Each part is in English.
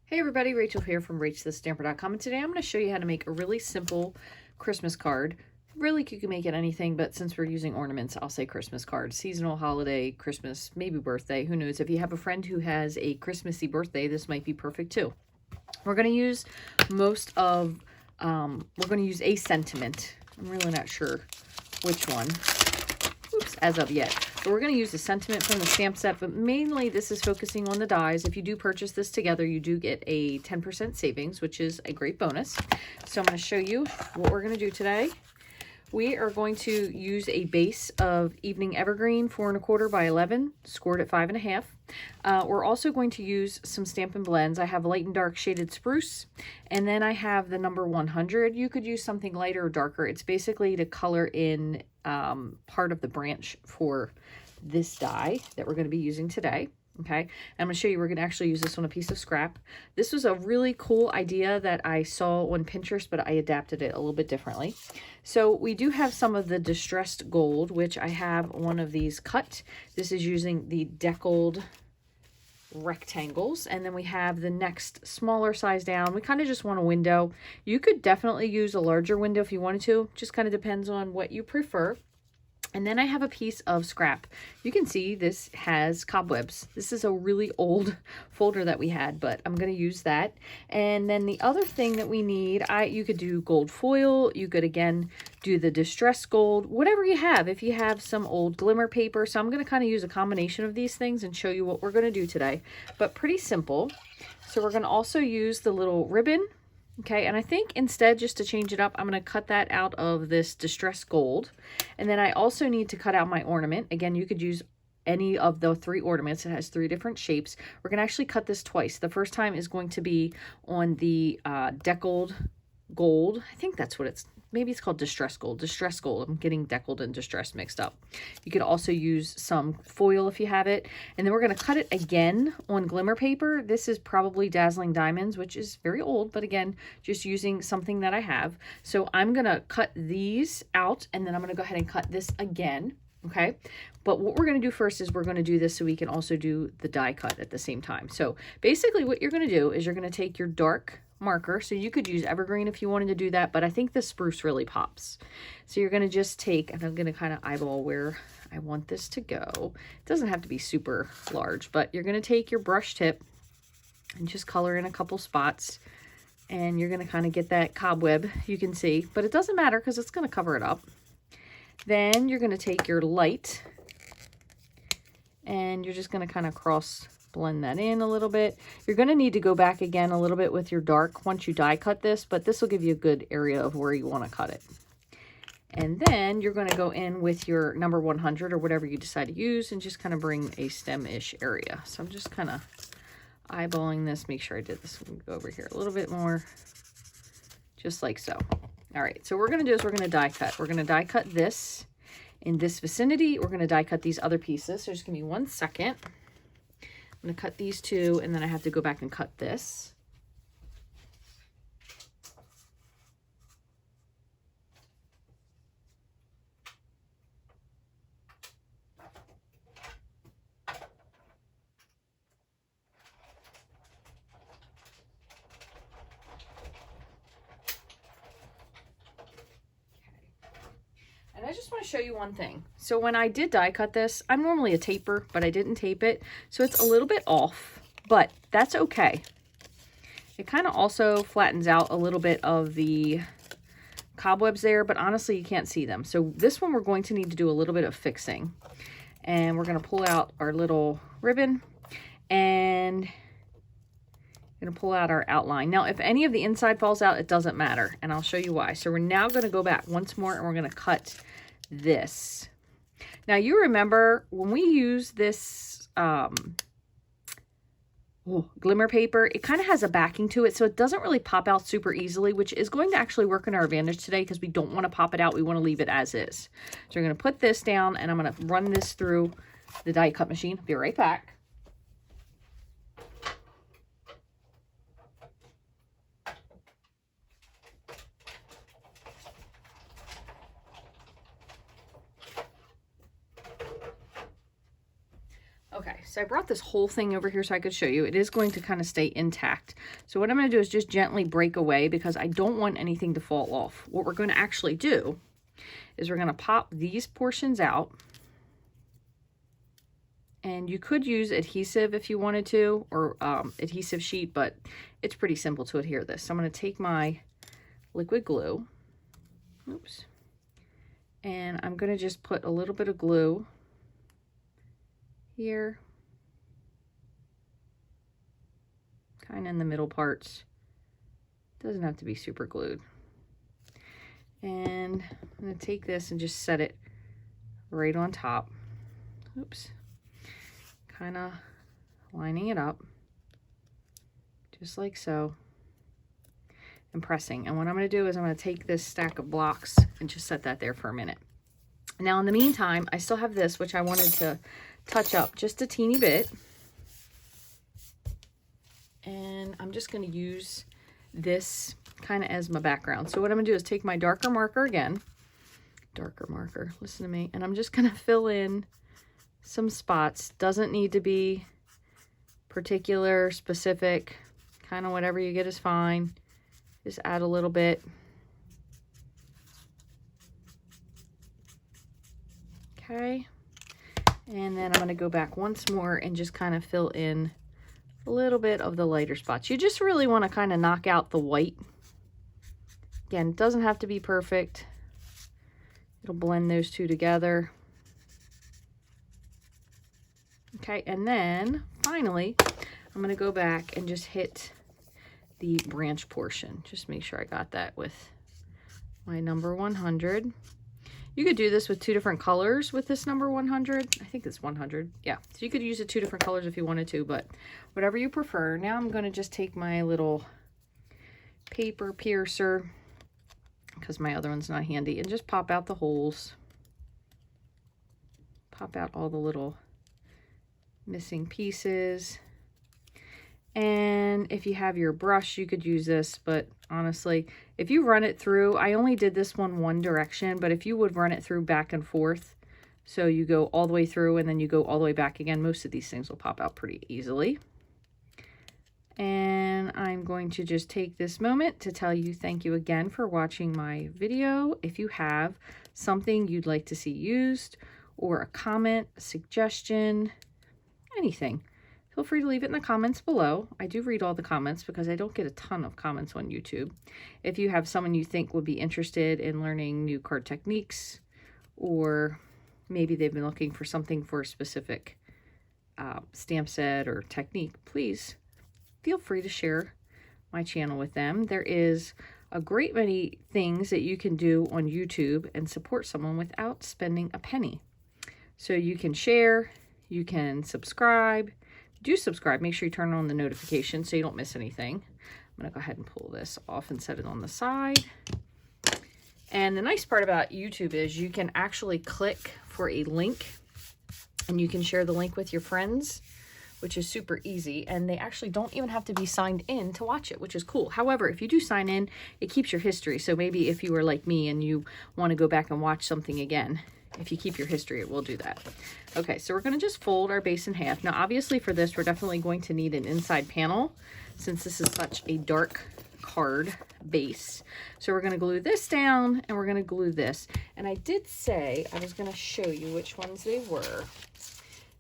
Hey everybody, Rachel here from Rachthestamper.com, and today I'm going to show you how to make a really simple Christmas card. Really, you can make it anything, but since we're using ornaments, I'll say Christmas card. Seasonal, holiday, Christmas, maybe birthday, who knows. If you have a friend who has a Christmassy birthday, this might be perfect too. We're going to use we're going to use a sentiment. I'm really not sure which one. Oops, as of yet. But we're going to use the sentiment from the stamp set, but mainly this is focusing on the dies. If you do purchase this together, you do get a 10% savings, which is a great bonus. So I'm going to show you what we're going to do today. We are going to use a base of Evening Evergreen 4 1/4 by 11, scored at 5 1/2. We're also going to use some Stampin' blends. I have light and dark shaded spruce, and then I have the number 100. You could use something lighter or darker. It's basically to color in part of the branch for this die that we're going to be using today. Okay, I'm going to show you, we're going to actually use this on a piece of scrap. This was a really cool idea that I saw on Pinterest, but I adapted it a little bit differently. So we do have some of the distressed gold, which I have one of these cut. This is using the deckled rectangles, and then we have the next smaller size down. We kind of just want a window. You could definitely use a larger window if you wanted to, just kind of depends on what you prefer. And then I have a piece of scrap. You can see this has cobwebs. This is a really old folder that we had, but I'm going to use that. And then the other thing that we need, you could do gold foil. You could, again, do the distressed gold, whatever you have. If you have some old glimmer paper. So I'm going to kind of use a combination of these things and show you what we're going to do today. But pretty simple. So we're going to also use the little ribbon. Okay, and I think instead, just to change it up, I'm going to cut that out of this distressed gold. And then I also need to cut out my ornament. Again, you could use any of the 3 ornaments. It has 3 different shapes. We're going to actually cut this twice. The first time is going to be on the deckled gold. I think that's what maybe it's called distressed gold. Distressed gold. I'm getting deckled and distressed mixed up. You could also use some foil if you have it. And then we're going to cut it again on glimmer paper. This is probably Dazzling Diamonds, which is very old, but again, just using something that I have. So I'm going to cut these out, and then I'm going to go ahead and cut this again. Okay, but what we're going to do first is we're going to do this so we can also do the die cut at the same time. So basically what you're going to do is you're going to take your dark marker. So you could use evergreen if you wanted to do that, but I think the spruce really pops. So you're going to just take, and I'm going to kind of eyeball where I want this to go. It doesn't have to be super large, but you're going to take your brush tip and just color in a couple spots, and you're going to kind of get that cobweb you can see, but it doesn't matter because it's going to cover it up. Then you're going to take your light, and you're just going to kind of cross blend that in a little bit. You're going to need to go back again a little bit with your dark once you die cut this, but this will give you a good area of where you want to cut it. And then you're going to go in with your number 100 or whatever you decide to use and just kind of bring a stem-ish area. So I'm just kind of eyeballing this. Make sure I did this. Go over here a little bit more, just like so. All right, so what we're going to do is we're going to die cut. We're going to die cut this in this vicinity. We're going to die cut these other pieces. So just give me 1 second. I'm going to cut these 2, and then I have to go back and cut this. And I just want to show you one thing. So when I did die cut this, I'm normally a taper, but I didn't tape it. So it's a little bit off, but that's okay. It kind of also flattens out a little bit of the cobwebs there, but honestly, you can't see them. So this one, we're going to need to do a little bit of fixing. And we're going to pull out our little ribbon, and going to pull out our outline. Now, if any of the inside falls out, it doesn't matter, and I'll show you why. So we're now going to go back once more, and we're going to cut this. Now, you remember when we use this glimmer paper, it kind of has a backing to it, so it doesn't really pop out super easily, which is going to actually work in our advantage today because we don't want to pop it out. We want to leave it as is. So we're going to put this down, and I'm going to run this through the die cut machine. Be right back. Okay, So I brought this whole thing over here so I could show you. It is going to kind of stay intact. So what I'm going to do is just gently break away because I don't want anything to fall off. What we're going to actually do is we're going to pop these portions out. And you could use adhesive if you wanted to, or adhesive sheet, but it's pretty simple to adhere this. So I'm going to take my liquid glue, oops, and I'm going to just put a little bit of glue here, kind of in the middle parts. Doesn't have to be super glued. And I'm going to take this and just set it right on top. Oops. Kind of lining it up just like so and pressing. And what I'm going to do is I'm going to take this stack of blocks and just set that there for a minute. Now in the meantime, I still have this, which I wanted to touch up just a teeny bit, and I'm just going to use this kind of as my background. So what I'm going to do is take my darker marker again, listen to me, and I'm just going to fill in some spots. Doesn't need to be particular, specific, kind of whatever you get is fine. Just add a little bit. Okay. And then I'm going to go back once more and just kind of fill in a little bit of the lighter spots. You just really want to kind of knock out the white. Again, it doesn't have to be perfect. It'll blend those two together. Okay, and then finally, I'm going to go back and just hit the branch portion. Just make sure I got that with my number 100. You could do this with 2 different colors with this number 100. I think it's 100. Yeah, so you could use it 2 different colors if you wanted to, but whatever you prefer. Now I'm going to just take my little paper piercer, because my other one's not handy, and just pop out the holes. Pop out all the little missing pieces. And if you have your brush, you could use this, but honestly, if you run it through, I only did this one direction, but if you would run it through back and forth, so you go all the way through and then you go all the way back again, most of these things will pop out pretty easily. And I'm going to just take this moment to tell you thank you again for watching my video. If you have something you'd like to see used, or a comment, a suggestion, anything, feel free to leave it in the comments below. I do read all the comments because I don't get a ton of comments on YouTube. If you have someone you think would be interested in learning new card techniques, or maybe they've been looking for something for a specific stamp set or technique, please feel free to share my channel with them. There is a great many things that you can do on YouTube and support someone without spending a penny. So you can share, you can subscribe. Do subscribe, make sure you turn on the notifications so you don't miss anything. I'm going to go ahead and pull this off and set it on the side. And the nice part about YouTube is you can actually click for a link and you can share the link with your friends, which is super easy. And they actually don't even have to be signed in to watch it, which is cool. However, if you do sign in, it keeps your history. So maybe if you were like me and you want to go back and watch something again, if you keep your history, it will do that. Okay, so we're going to just fold our base in half. Now, obviously for this, we're definitely going to need an inside panel since this is such a dark card base. So we're going to glue this down and we're going to glue this. And I did say I was going to show you which ones they were.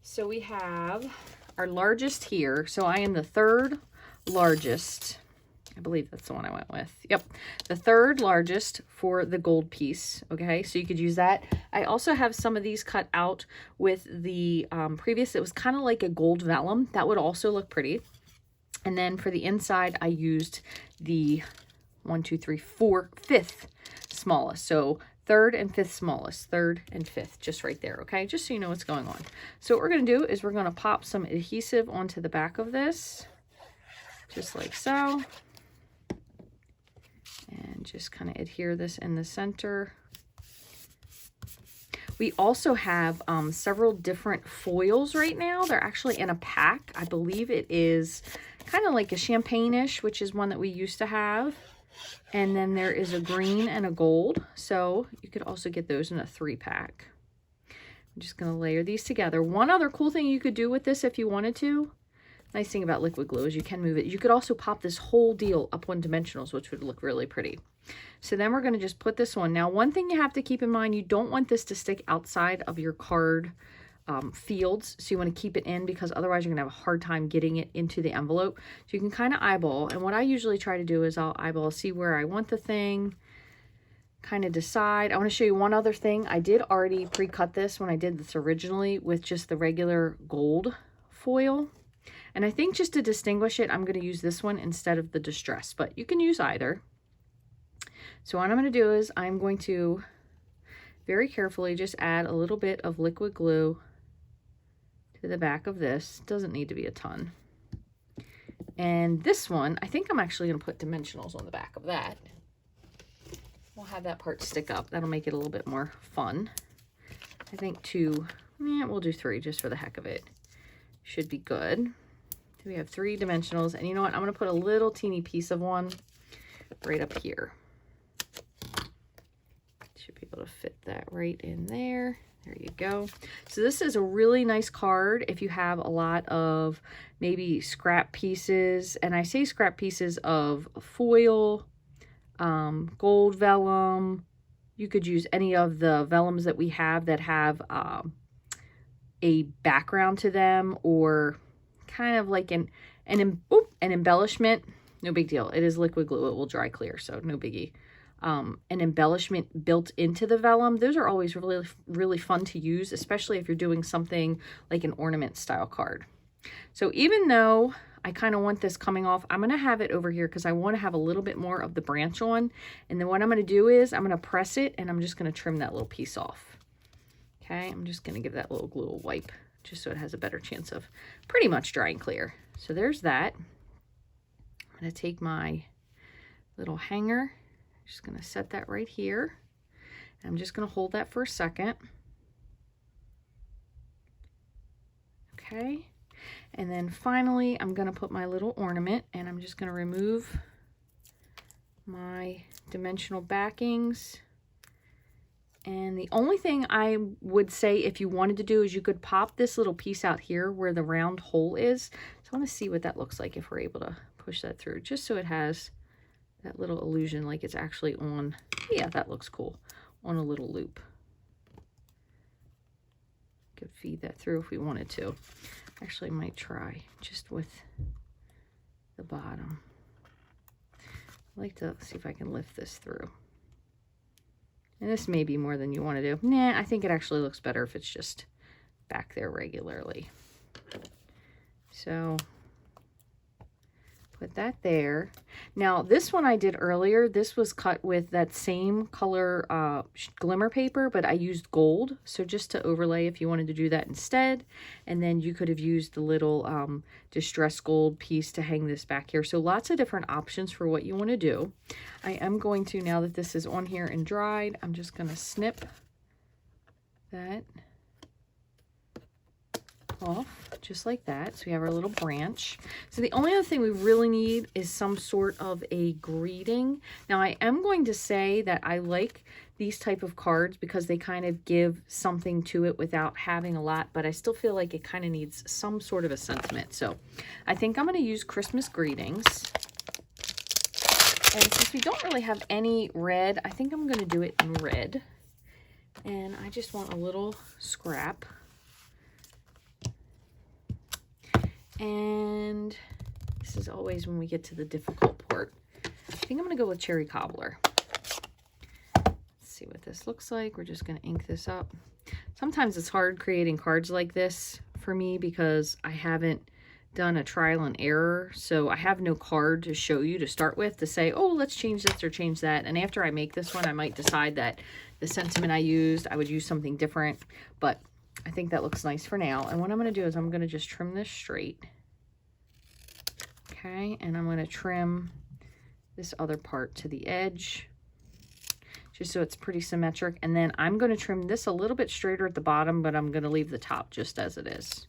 So we have our largest here. So I am the 3rd largest. I believe that's the one I went with. Yep, the 3rd largest for the gold piece. Okay, so you could use that. I also have some of these cut out with the previous. It was kind of like a gold vellum. That would also look pretty. And then for the inside, I used the 1, 2, 3, 4, 5th smallest. So 3rd and 5th smallest, 3rd and 5th, just right there. Okay, just so you know what's going on. So what we're going to do is we're going to pop some adhesive onto the back of this, just like so. And just kind of adhere this in the center. We also have several different foils right now. They're actually in a pack. I believe it is kind of like a champagne-ish, which is one that we used to have. And then there is a green and a gold. So you could also get those in a 3-pack. I'm just going to layer these together. One other cool thing you could do with this if you wanted to, nice thing about liquid glue is you can move it. You could also pop this whole deal up on dimensionals, which would look really pretty. So then we're going to just put this one. Now, one thing you have to keep in mind, you don't want this to stick outside of your card fields. So you want to keep it in because otherwise you're going to have a hard time getting it into the envelope. So you can kind of eyeball. And what I usually try to do is I'll eyeball, see where I want the thing, kind of decide. I want to show you one other thing. I did already pre-cut this when I did this originally with just the regular gold foil. And I think just to distinguish it, I'm going to use this one instead of the distress, but you can use either. So what I'm going to do is I'm going to very carefully just add a little bit of liquid glue to the back of this. Doesn't need to be a ton. And this one, I think I'm actually going to put dimensionals on the back of that. We'll have that part stick up. That'll make it a little bit more fun. I think 2, we'll do 3 just for the heck of it. Should be good. So we have 3 dimensionals. And you know what? I'm going to put a little teeny piece of one right up here. Should be able to fit that right in there. There you go. So this is a really nice card if you have a lot of maybe scrap pieces. And I say scrap pieces of foil, gold vellum. You could use any of the vellums that we have that have a background to them, or kind of like an embellishment. No big deal. It is liquid glue. It will dry clear, so no biggie. An embellishment built into the vellum. Those are always really, really fun to use, especially if you're doing something like an ornament style card. So even though I kind of want this coming off, I'm going to have it over here because I want to have a little bit more of the branch on. And then what I'm going to do is I'm going to press it and I'm just going to trim that little piece off. Okay, I'm just going to give that little glue a wipe just so it has a better chance of pretty much drying clear. So there's that. I'm going to take my little hanger. Just going to set that right here. And I'm just going to hold that for a second. Okay. And then finally, I'm going to put my little ornament, and I'm just going to remove my dimensional backings. And the only thing I would say if you wanted to do is you could pop this little piece out here where the round hole is. So I want to see what that looks like if we're able to push that through, just so it has that little illusion like it's actually on. Yeah, that looks cool. On a little loop. Could feed that through if we wanted to. Actually, I might try just with the bottom. I'd like to see if I can lift this through. And this may be more than you want to do. Nah, I think it actually looks better if it's just back there regularly. So put that there. Now this one I did earlier, this was cut with that same color glimmer paper, but I used gold. So just to overlay if you wanted to do that instead. And then you could have used the little distress gold piece to hang this back here. So lots of different options for what you want to do. I am going to, now that this is on here and dried, I'm just going to snip that off just like that. So we have our little branch. So the only other thing we really need is some sort of a greeting. Now I am going to say that I like these type of cards because they kind of give something to it without having a lot, but I still feel like it kind of needs some sort of a sentiment. So I think I'm going to use Christmas greetings. And since we don't really have any red, I think I'm going to do it in red. And I just want a little scrap. And this is always when we get to the difficult part. I think I'm going to go with cherry cobbler. Let's see what this looks like. We're just going to ink this up. Sometimes it's hard creating cards like this for me because I haven't done a trial and error. So I have no card to show you to start with to say, oh, let's change this or change that. And after I make this one, I might decide that the sentiment I used, I would use something different. But I think that looks nice for now. And what I'm going to do is I'm going to just trim this straight. Okay, and I'm going to trim this other part to the edge just so it's pretty symmetric. And then I'm going to trim this a little bit straighter at the bottom, but I'm going to leave the top just as it is. So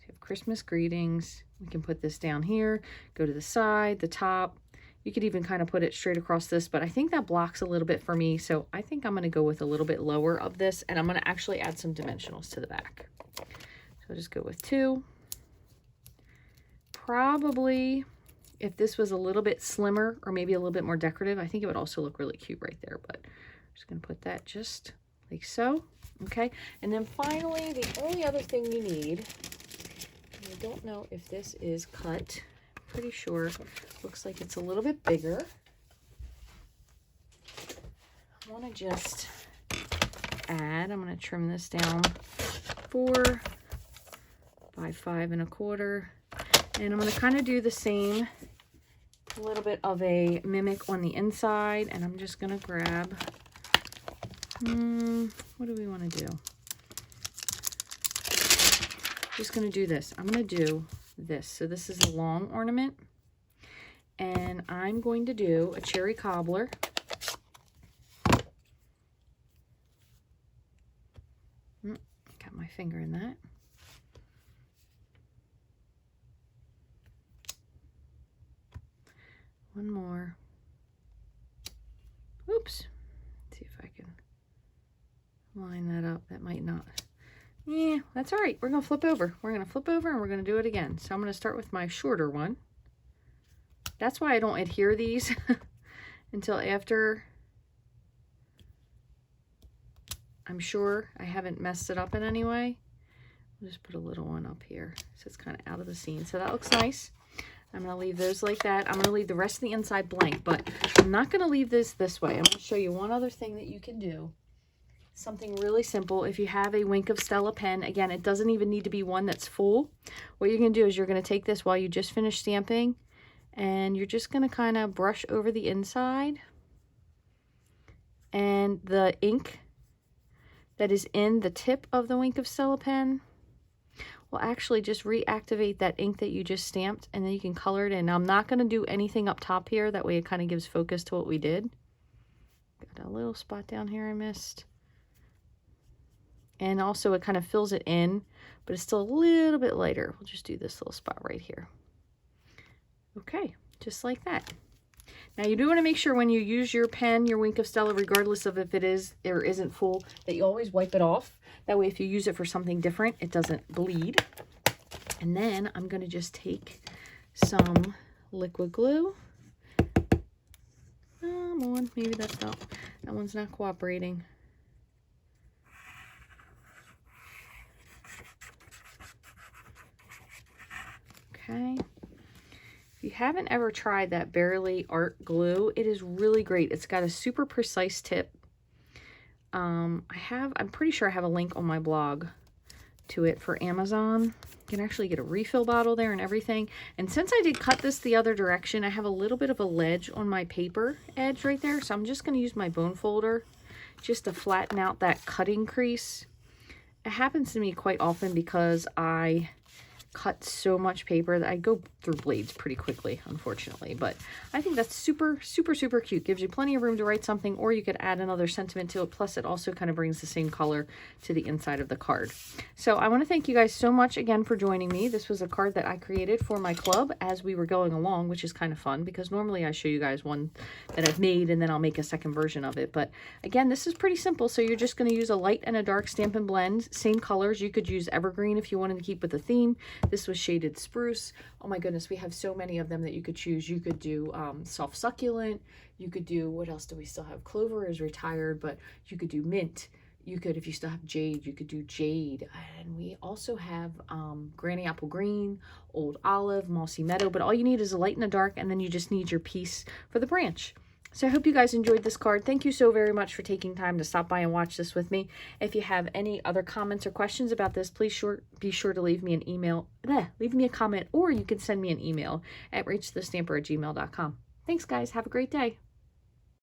you have Christmas greetings. We can put this down here, go to the side, the top. You could even kind of put it straight across this, but I think that blocks a little bit for me. So I think I'm going to go with a little bit lower of this, and I'm going to actually add some dimensionals to the back. So I'll just go with 2. Probably if this was a little bit slimmer or maybe a little bit more decorative, I think it would also look really cute right there, but I'm just going to put that just like so. Okay. And then finally, the only other thing you need, I don't know if this is cut. Pretty sure. Looks like it's a little bit bigger. I want to just add, I'm going to trim this down 4 by 5 1/4. And I'm going to kind of do the same, a little bit of a mimic on the inside. And I'm just going to grab, what do we want to do? Just going to do this. I'm going to do this. So this is a long ornament. And I'm going to do a cherry cobbler. Got my finger in that. One more. Oops. Let's see if I can line that up. That might not. Yeah, that's all right. We're going to flip over. We're going to flip over and we're going to do it again. So I'm going to start with my shorter one. That's why I don't adhere these until after I'm sure I haven't messed it up in any way. I'll just put a little one up here so it's kind of out of the scene. So that looks nice. I'm going to leave those like that. I'm going to leave the rest of the inside blank, but I'm not going to leave this way. I'm going to show you one other thing that you can do. Something really simple. If you have a Wink of Stella pen, again, it doesn't even need to be one that's full. What you're going to do is you're going to take this while you just finish stamping, and you're just going to kind of brush over the inside. And the ink that is in the tip of the Wink of Stella pen will actually just reactivate that ink that you just stamped, and then you can color it in. Now, I'm not going to do anything up top here. That way it kind of gives focus to what we did. Got a little spot down here I missed. And also it kind of fills it in, but it's still a little bit lighter. We'll just do this little spot right here. Okay, just like that. Now you do want to make sure when you use your pen, your Wink of Stella, regardless of if it is or isn't full, that you always wipe it off. That way if you use it for something different, it doesn't bleed. And then I'm going to just take some liquid glue. Come on, maybe that one's not cooperating. Okay. If you haven't ever tried that Barely Art glue, it is really great. It's got a super precise tip. I'm pretty sure I have a link on my blog to it for Amazon. You can actually get a refill bottle there and everything. And since I did cut this the other direction, I have a little bit of a ledge on my paper edge right there. So I'm just going to use my bone folder just to flatten out that cutting crease. It happens to me quite often because I cut so much paper that I go through blades pretty quickly, unfortunately. But I think that's super, super, super cute. Gives you plenty of room to write something, or you could add another sentiment to it. Plus, it also kind of brings the same color to the inside of the card. So I want to thank you guys so much again for joining me. This was a card that I created for my club as we were going along, which is kind of fun because normally I show you guys one that I've made and then I'll make a second version of it. But again, this is pretty simple. So you're just going to use a light and a dark Stampin' blend, same colors. You could use evergreen if you wanted to keep with the theme. This was shaded spruce. Oh my goodness, we have so many of them that you could choose. You could do soft succulent. You could do, what else do we still have? Clover is retired, but you could do mint. You could, if you still have jade, you could do jade. And we also have granny apple green, old olive, mossy meadow. But all you need is a light and a dark, and then you just need your piece for the branch. So I hope you guys enjoyed this card. Thank you so very much for taking time to stop by and watch this with me. If you have any other comments or questions about this, please be sure to leave me an email. Leave me a comment, or you can send me an email at rachthestamper@gmail.com. Thanks, guys. Have a great day.